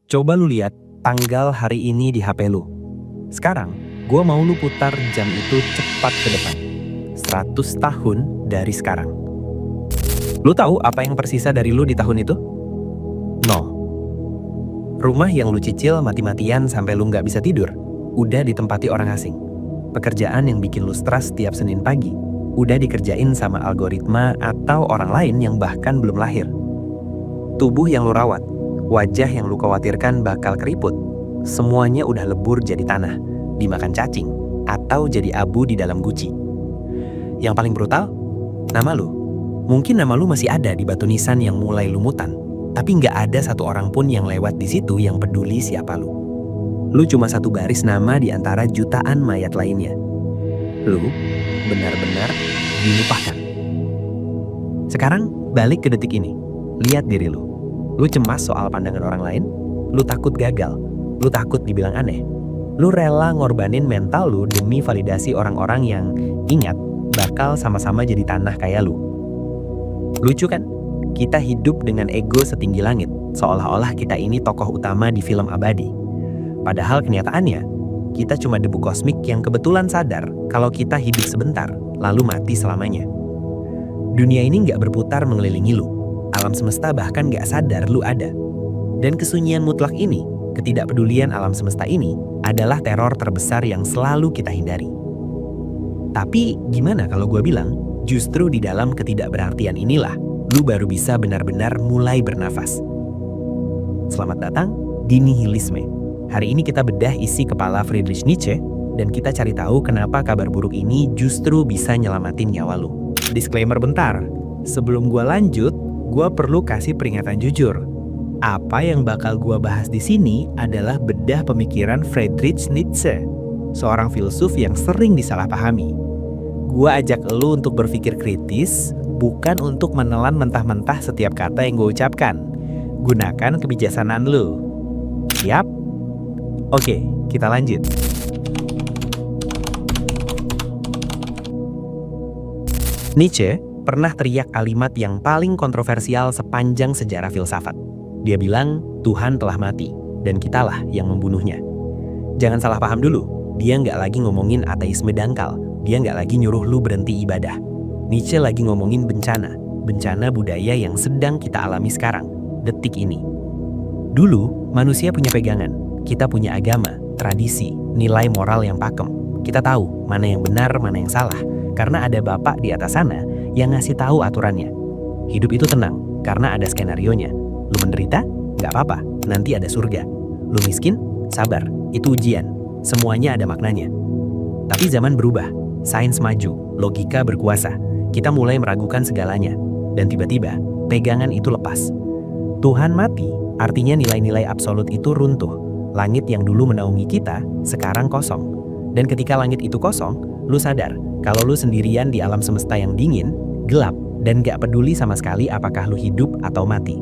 Coba lu lihat tanggal hari ini di HP lu. Sekarang, gua mau lu putar jam itu cepat ke depan. 100 tahun dari sekarang. Lu tahu apa yang tersisa dari lu di tahun itu? Nol. Rumah yang lu cicil mati-matian sampai lu nggak bisa tidur, udah ditempati orang asing. Pekerjaan yang bikin lu stres setiap Senin pagi, udah dikerjain sama algoritma atau orang lain yang bahkan belum lahir. Tubuh yang lu rawat, wajah yang lu khawatirkan bakal keriput, semuanya udah lebur jadi tanah, dimakan cacing, atau jadi abu di dalam guci. Yang paling brutal, nama lu. Mungkin nama lu masih ada di batu nisan yang mulai lumutan, tapi nggak ada satu orang pun yang lewat di situ yang peduli siapa lu. Lu cuma satu baris nama di antara jutaan mayat lainnya. Lu benar-benar dilupakan. Sekarang balik ke detik ini. Lihat diri lu. Lu cemas soal pandangan orang lain, lu takut gagal, lu takut dibilang aneh. Lu rela ngorbanin mental lu demi validasi orang-orang yang ingat bakal sama-sama jadi tanah kayak lu. Lucu kan? Kita hidup dengan ego setinggi langit, seolah-olah kita ini tokoh utama di film abadi. Padahal kenyataannya, kita cuma debu kosmik yang kebetulan sadar kalau kita hidup sebentar, lalu mati selamanya. Dunia ini nggak berputar mengelilingi lu. Alam semesta bahkan nggak sadar lu ada. Dan kesunyian mutlak ini, ketidakpedulian alam semesta ini, adalah teror terbesar yang selalu kita hindari. Tapi gimana kalau gue bilang, justru di dalam ketidakberartian inilah, lu baru bisa benar-benar mulai bernafas. Selamat datang di Nihilisme. Hari ini kita bedah isi kepala Friedrich Nietzsche, dan kita cari tahu kenapa kabar buruk ini justru bisa nyelamatin nyawa lu. Disclaimer bentar, sebelum gua lanjut, gua perlu kasih peringatan jujur. Apa yang bakal gua bahas di sini adalah bedah pemikiran Friedrich Nietzsche, seorang filsuf yang sering disalahpahami. Gua ajak lu untuk berpikir kritis, bukan untuk menelan mentah-mentah setiap kata yang gua ucapkan. Gunakan kebijaksanaan lu. Siap? Oke, kita lanjut. Nietzsche pernah teriak kalimat yang paling kontroversial sepanjang sejarah filsafat. Dia bilang, Tuhan telah mati, dan kitalah yang membunuhnya. Jangan salah paham dulu, dia nggak lagi ngomongin ateisme dangkal, dia nggak lagi nyuruh lu berhenti ibadah. Nietzsche lagi ngomongin bencana budaya yang sedang kita alami sekarang, detik ini. Dulu, manusia punya pegangan. Kita punya agama, tradisi, nilai moral yang pakem. Kita tahu mana yang benar, mana yang salah. Karena ada Bapak di atas sana yang ngasih tahu aturannya. Hidup itu tenang, karena ada skenarionya. Lu menderita? Nggak apa-apa, nanti ada surga. Lu miskin? Sabar, itu ujian. Semuanya ada maknanya. Tapi zaman berubah, sains maju, logika berkuasa. Kita mulai meragukan segalanya. Dan tiba-tiba, pegangan itu lepas. Tuhan mati, artinya nilai-nilai absolut itu runtuh. Langit yang dulu menaungi kita, sekarang kosong. Dan ketika langit itu kosong, lu sadar kalau lu sendirian di alam semesta yang dingin, gelap, dan gak peduli sama sekali apakah lu hidup atau mati.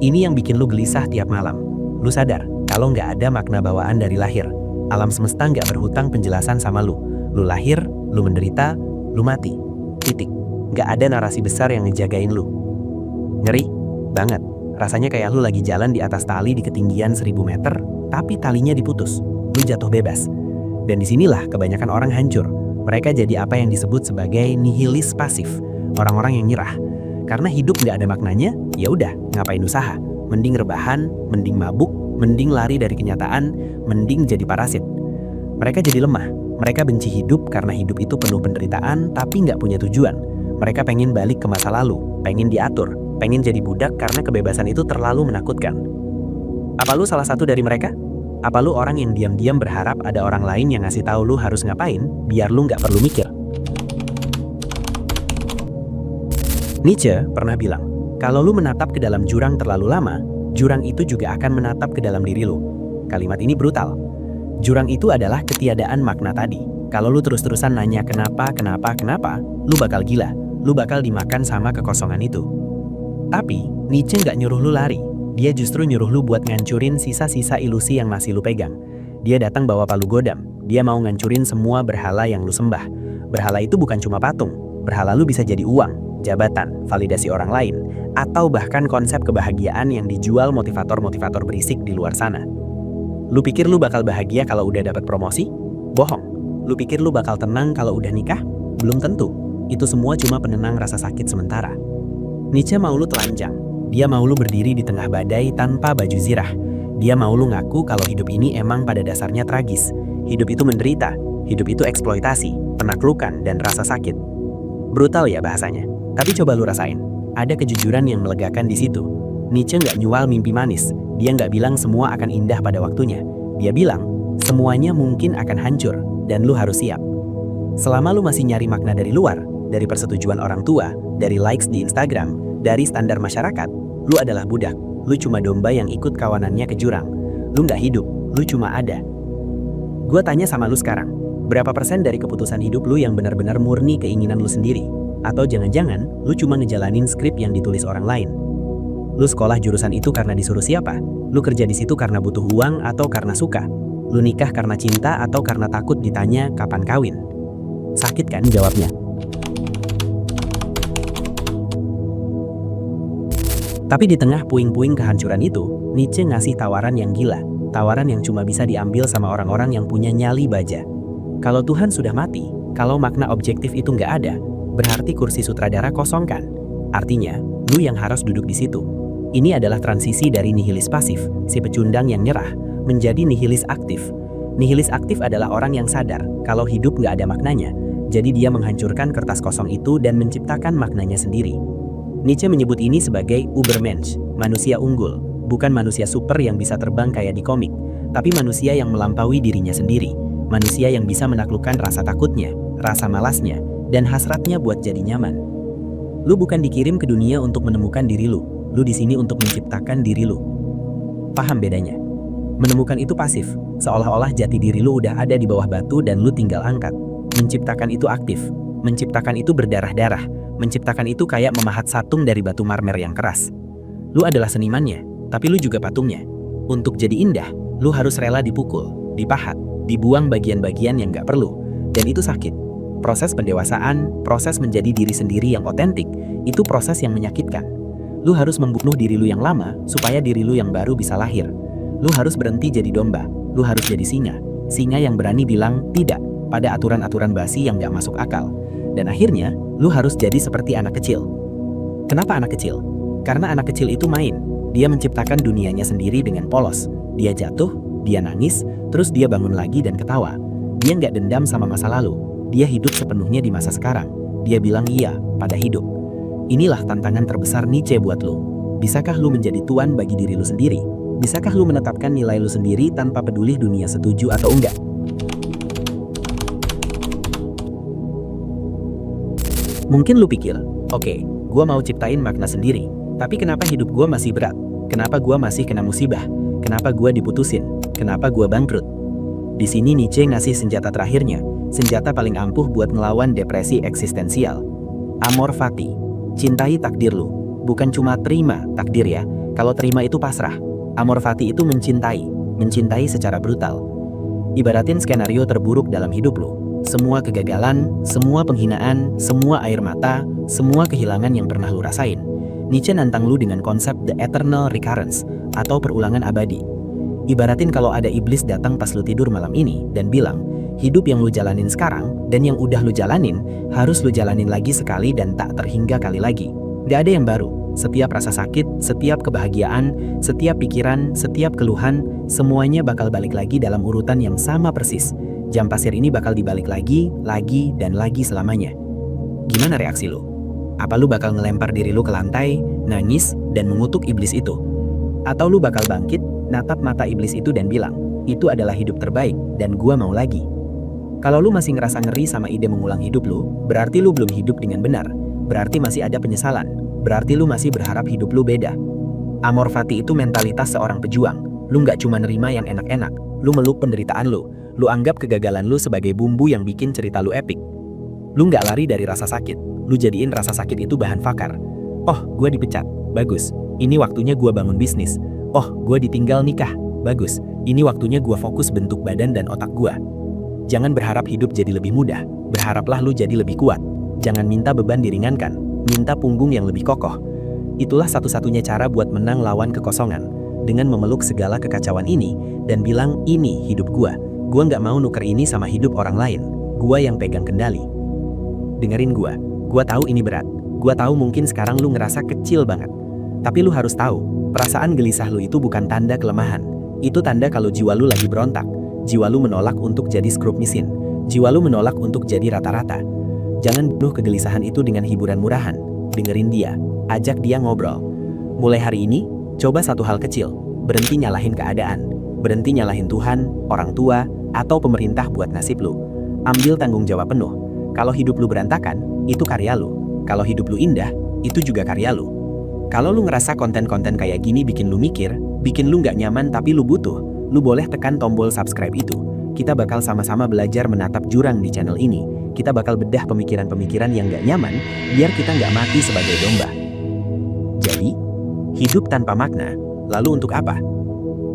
Ini yang bikin lu gelisah tiap malam. Lu sadar kalau gak ada makna bawaan dari lahir. Alam semesta gak berhutang penjelasan sama lu. Lu lahir, lu menderita, lu mati. Titik. Gak ada narasi besar yang ngejagain lu. Ngeri banget. Rasanya kayak lu lagi jalan di atas tali di ketinggian 1000 meter, tapi talinya diputus. Lu jatuh bebas. Dan disinilah kebanyakan orang hancur. Mereka jadi apa yang disebut sebagai nihilis pasif. Orang-orang yang nyerah. Karena hidup nggak ada maknanya, ya udah, ngapain usaha? Mending rebahan, mending mabuk, mending lari dari kenyataan, mending jadi parasit. Mereka jadi lemah. Mereka benci hidup karena hidup itu penuh penderitaan, tapi nggak punya tujuan. Mereka pengen balik ke masa lalu, pengen diatur, pengen jadi budak karena kebebasan itu terlalu menakutkan. Apa lu salah satu dari mereka? Apa lu orang yang diam-diam berharap ada orang lain yang ngasih tahu lu harus ngapain, biar lu nggak perlu mikir? Nietzsche pernah bilang, kalau lu menatap ke dalam jurang terlalu lama, jurang itu juga akan menatap ke dalam diri lu. Kalimat ini brutal. Jurang itu adalah ketiadaan makna tadi. Kalau lu terus-terusan nanya kenapa, lu bakal gila. Lu bakal dimakan sama kekosongan itu. Tapi, Nietzsche nggak nyuruh lu lari. Dia justru nyuruh lu buat ngancurin sisa-sisa ilusi yang masih lu pegang. Dia datang bawa palu godam. Dia mau ngancurin semua berhala yang lu sembah. Berhala itu bukan cuma patung. Berhala lu bisa jadi uang, jabatan, validasi orang lain, atau bahkan konsep kebahagiaan yang dijual motivator-motivator berisik di luar sana. Lu pikir lu bakal bahagia kalau udah dapat promosi? Bohong. Lu pikir lu bakal tenang kalau udah nikah? Belum tentu. Itu semua cuma penenang rasa sakit sementara. Nietzsche mau lu telanjang. Dia mau lu berdiri di tengah badai tanpa baju zirah. Dia mau lu ngaku kalau hidup ini emang pada dasarnya tragis. Hidup itu menderita. Hidup itu eksploitasi, penaklukan, dan rasa sakit. Brutal ya bahasanya. Tapi coba lu rasain. Ada kejujuran yang melegakan di situ. Nietzsche nggak nyual mimpi manis. Dia nggak bilang semua akan indah pada waktunya. Dia bilang, semuanya mungkin akan hancur, dan lu harus siap. Selama lu masih nyari makna dari luar, dari persetujuan orang tua, dari likes di Instagram, dari standar masyarakat, lu adalah budak. Lu cuma domba yang ikut kawanannya ke jurang. Lu nggak hidup, lu cuma ada. Gua tanya sama lu sekarang, berapa persen dari keputusan hidup lu yang benar-benar murni keinginan lu sendiri? Atau jangan-jangan lu cuma ngejalanin skrip yang ditulis orang lain? Lu sekolah jurusan itu karena disuruh siapa? Lu kerja di situ karena butuh uang atau karena suka? Lu nikah karena cinta atau karena takut ditanya kapan kawin? Sakit kan jawabnya? Tapi di tengah puing-puing kehancuran itu, Nietzsche ngasih tawaran yang gila. Tawaran yang cuma bisa diambil sama orang-orang yang punya nyali baja. Kalau Tuhan sudah mati, kalau makna objektif itu nggak ada, berarti kursi sutradara kosong kan? Artinya, lu yang harus duduk di situ. Ini adalah transisi dari nihilis pasif, si pecundang yang nyerah, menjadi nihilis aktif. Nihilis aktif adalah orang yang sadar kalau hidup nggak ada maknanya, jadi dia menghancurkan kertas kosong itu dan menciptakan maknanya sendiri. Nietzsche menyebut ini sebagai Übermensch, manusia unggul, bukan manusia super yang bisa terbang kayak di komik, tapi manusia yang melampaui dirinya sendiri, manusia yang bisa menaklukkan rasa takutnya, rasa malasnya, dan hasratnya buat jadi nyaman. Lu bukan dikirim ke dunia untuk menemukan diri lu di sini untuk menciptakan diri lu. Paham bedanya? Menemukan itu pasif, seolah-olah jati diri lu udah ada di bawah batu dan lu tinggal angkat. Menciptakan itu aktif, menciptakan itu berdarah-darah, menciptakan itu kayak memahat satung dari batu marmer yang keras. Lu adalah senimannya, tapi lu juga patungnya. Untuk jadi indah, lu harus rela dipukul, dipahat, dibuang bagian-bagian yang gak perlu, dan itu sakit. Proses pendewasaan, proses menjadi diri sendiri yang otentik, itu proses yang menyakitkan. Lu harus membunuh diri lu yang lama, supaya diri lu yang baru bisa lahir. Lu harus berhenti jadi domba, lu harus jadi singa. Singa yang berani bilang tidak pada aturan-aturan basi yang gak masuk akal. Dan akhirnya, lu harus jadi seperti anak kecil. Kenapa anak kecil? Karena anak kecil itu main. Dia menciptakan dunianya sendiri dengan polos. Dia jatuh, dia nangis, terus dia bangun lagi dan ketawa. Dia nggak dendam sama masa lalu. Dia hidup sepenuhnya di masa sekarang. Dia bilang iya pada hidup. Inilah tantangan terbesar Nietzsche buat lu. Bisakah lu menjadi tuan bagi diri lu sendiri? Bisakah lu menetapkan nilai lu sendiri tanpa peduli dunia setuju atau enggak? Mungkin lu pikir, oke, gua mau ciptain makna sendiri. Tapi kenapa hidup gua masih berat? Kenapa gua masih kena musibah? Kenapa gua diputusin? Kenapa gua bangkrut? Di sini Nietzsche ngasih senjata terakhirnya, senjata paling ampuh buat ngelawan depresi eksistensial. Amor fati. Cintai takdir lu. Bukan cuma terima takdir ya. Kalau terima itu pasrah. Amor fati itu mencintai. Mencintai secara brutal. Ibaratin skenario terburuk dalam hidup lu. Semua kegagalan, semua penghinaan, semua air mata, semua kehilangan yang pernah lu rasain. Nietzsche nantang lu dengan konsep the eternal recurrence atau perulangan abadi. Ibaratin kalau ada iblis datang pas lu tidur malam ini dan bilang, hidup yang lu jalanin sekarang dan yang udah lu jalanin harus lu jalanin lagi sekali dan tak terhingga kali lagi. Gak ada yang baru. Setiap rasa sakit, setiap kebahagiaan, setiap pikiran, setiap keluhan, semuanya bakal balik lagi dalam urutan yang sama persis. Jam pasir ini bakal dibalik lagi, dan lagi selamanya. Gimana reaksi lu? Apa lu bakal ngelempar diri lu ke lantai, nangis, dan mengutuk iblis itu? Atau lu bakal bangkit, natap mata iblis itu dan bilang, itu adalah hidup terbaik, dan gua mau lagi. Kalau lu masih ngerasa ngeri sama ide mengulang hidup lu, berarti lu belum hidup dengan benar. Berarti masih ada penyesalan. Berarti lu masih berharap hidup lu beda. Amor fati itu mentalitas seorang pejuang. Lu nggak cuma nerima yang enak-enak. Lu meluk penderitaan lu. Lu anggap kegagalan lu sebagai bumbu yang bikin cerita lu epik. Lu nggak lari dari rasa sakit. Lu jadiin rasa sakit itu bahan fakar. Oh, gua dipecat. Bagus. Ini waktunya gua bangun bisnis. Oh, gua ditinggal nikah. Bagus. Ini waktunya gua fokus bentuk badan dan otak gua. Jangan berharap hidup jadi lebih mudah. Berharaplah lu jadi lebih kuat. Jangan minta beban diringankan. Minta punggung yang lebih kokoh. Itulah satu-satunya cara buat menang lawan kekosongan, dengan memeluk segala kekacauan ini dan bilang, ini hidup gua. Gua nggak mau nuker ini sama hidup orang lain. Gua yang pegang kendali. Dengerin gua tahu ini berat. Gua tahu mungkin sekarang lu ngerasa kecil banget. Tapi lu harus tahu, perasaan gelisah lu itu bukan tanda kelemahan. Itu tanda kalau jiwa lu lagi berontak. Jiwa lu menolak untuk jadi skrup mesin. Jiwa lu menolak untuk jadi rata-rata. Jangan bunuh kegelisahan itu dengan hiburan murahan. Dengerin dia, ajak dia ngobrol. Mulai hari ini, coba satu hal kecil. Berhenti nyalahin keadaan. Berhenti nyalahin Tuhan, orang tua, atau pemerintah buat nasib lu. Ambil tanggung jawab penuh. Kalau hidup lu berantakan, itu karya lu. Kalau hidup lu indah, itu juga karya lu. Kalau lu ngerasa konten-konten kayak gini bikin lu mikir, bikin lu nggak nyaman tapi lu butuh, lu boleh tekan tombol subscribe itu. Kita bakal sama-sama belajar menatap jurang di channel ini. Kita bakal bedah pemikiran-pemikiran yang nggak nyaman, biar kita nggak mati sebagai domba. Jadi, hidup tanpa makna, lalu untuk apa?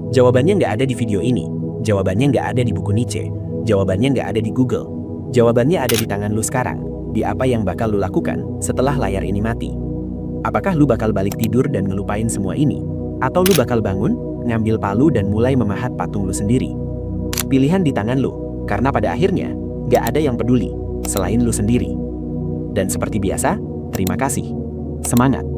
Jawabannya nggak ada di video ini. Jawabannya nggak ada di buku Nietzsche. Jawabannya nggak ada di Google. Jawabannya ada di tangan lu sekarang, di apa yang bakal lu lakukan setelah layar ini mati. Apakah lu bakal balik tidur dan ngelupain semua ini? Atau lu bakal bangun, ngambil palu dan mulai memahat patung lu sendiri? Pilihan di tangan lu, karena pada akhirnya, gak ada yang peduli, selain lu sendiri. Dan seperti biasa, terima kasih. Semangat!